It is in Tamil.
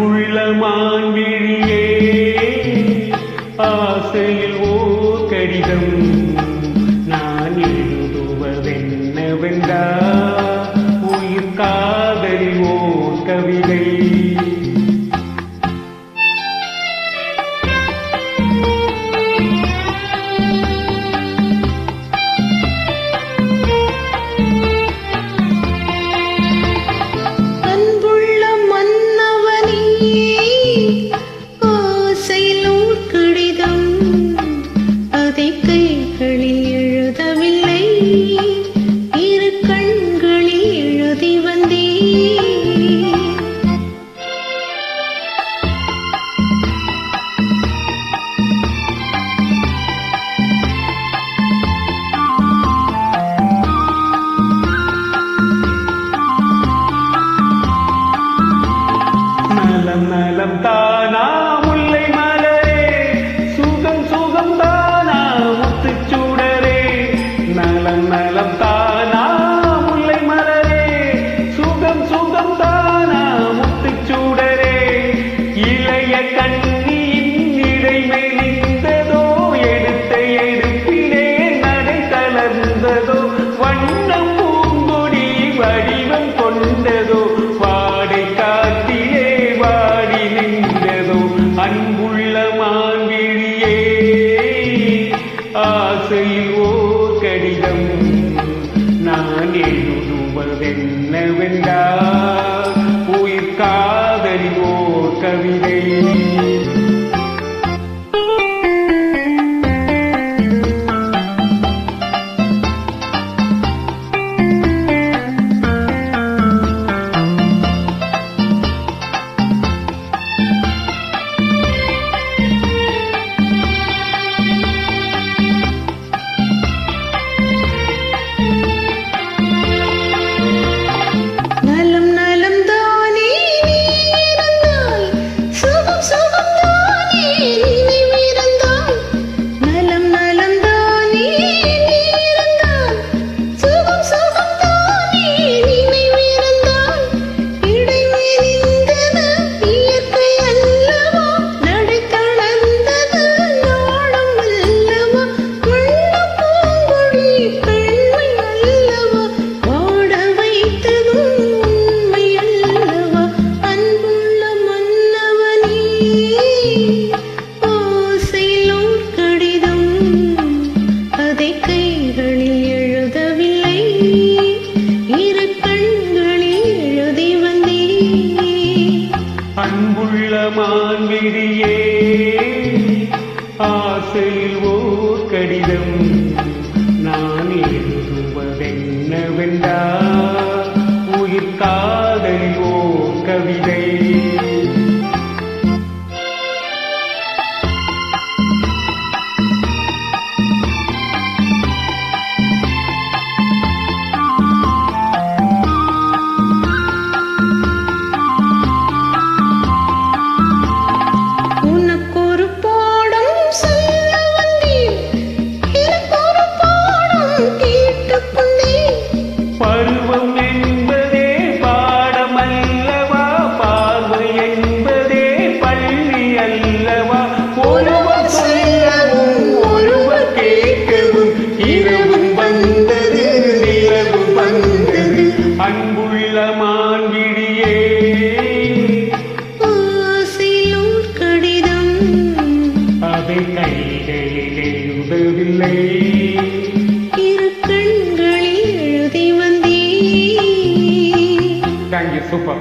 அன்புள்ள மான்விழியே ஆசையில் ஓர் கடிதம் நான் எழுதுவதென்னவென்றா உயிர் காதலி ஓர் கவிதை. நலம் தானா முல்லை மலரே சுகம் சுகம் தானா முத்துச்சூடரே. நலம் நலம் தானா முல்லை மலரே சுகம் சுகம் தானா முத்துச்சூடரே. இளைய கண்ணியின் இடை மெலிந்ததோ எடுத்த எடுப்பிலே நடை தளர்ந்ததோ வண்ணம் பூங்கொடி வடிவம் கொண்டதோ வாடை காத்திலே அன்புள்ள மான்விழியே ஆசையில் ஓர் கடிதம் நான் எழுதுவதென்னவென்றால் உயிர் காதலி ஓர் கவிதை. அன்புள்ள மான்விழியே ஆசையில் ஓர் கடிதம் நான் எழுதுவதென்னவென்றால் உயிர் காதலி ஓர் கவிதை. பருவம் என்பதே பாடமல்லவா பார்வை என்பதே பள்ளி அல்லவா ஒருவர் சொல்லவும் ஒருவர் கேட்கவும் இரவும் வந்தது நிலவும் வந்தது. அன்புள்ள மான்விழியே ஆசையில் கடிதம் அதை கைகளில் எழுதவில்லை இரு கண்களில் எழுதி வந்தே. Thank you, super.